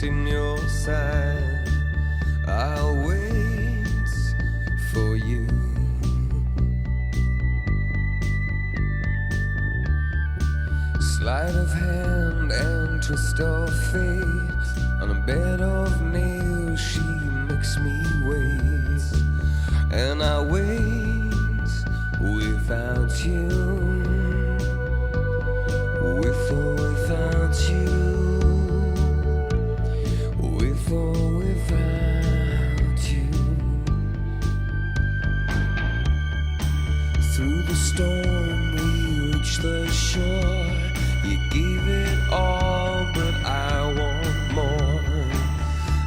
in your side. I'll wait for you. Sleight of hand and twist of fate, on a bed of nails she makes me wait. And I wait without you, with or without you, with or without you. Through the storm we reach the shore. You gave it all, but I want more.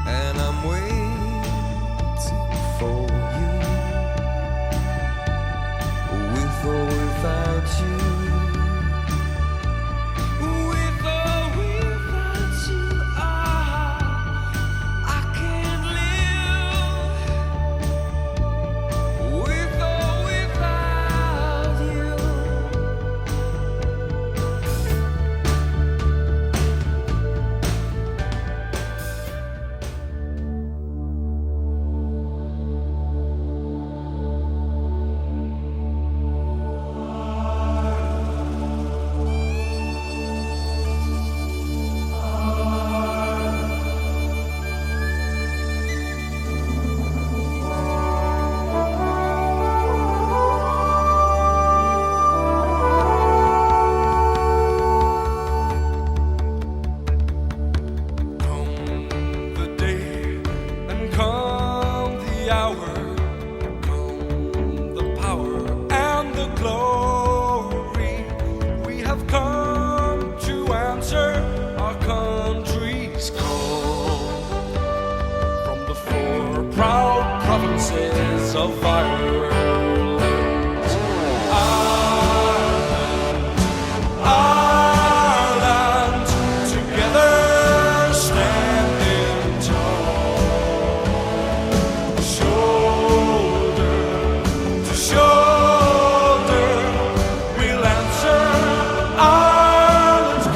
And I'm waiting for you, with or without you, with or without you. I can't live with or without you. Provinces of Ireland, Ireland, together standing tall, shoulder to shoulder, we'll answer Ireland's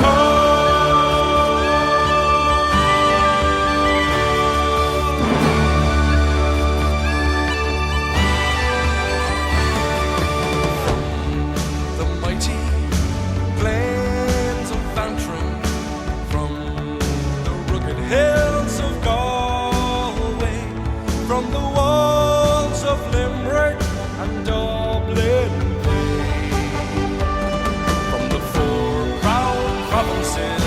hills of Galway, from the walls of Limerick and Dublin Bay, from the four proud provinces